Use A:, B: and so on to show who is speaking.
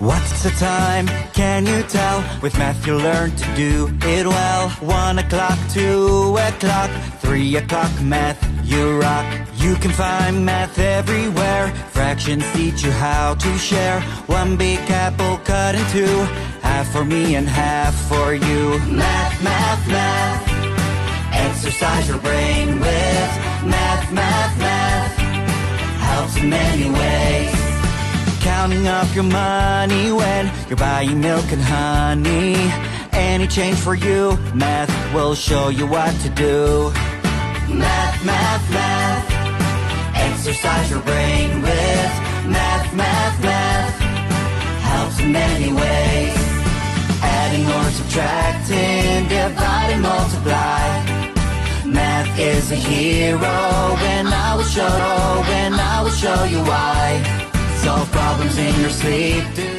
A: What's the time? Can you tell? With math you learn to do it well. 1 o'clock, 2 o'clock, 3 o'clock, math you rock. You can find math everywhere. Fractions teach you how to share. 1 big apple cut in 2, half for me and half for you. Math, math, math, exercise your brain with math, math, math, helps in many ways. Counting up your money when you're buying milk and honey. Any change for you, math will show you what to do. Math, math, math, exercise your brain with math, math, math, helps in many ways. Adding or subtracting, divide and multiply. Math is a hero, and I will show you why. Solve problems in your sleep.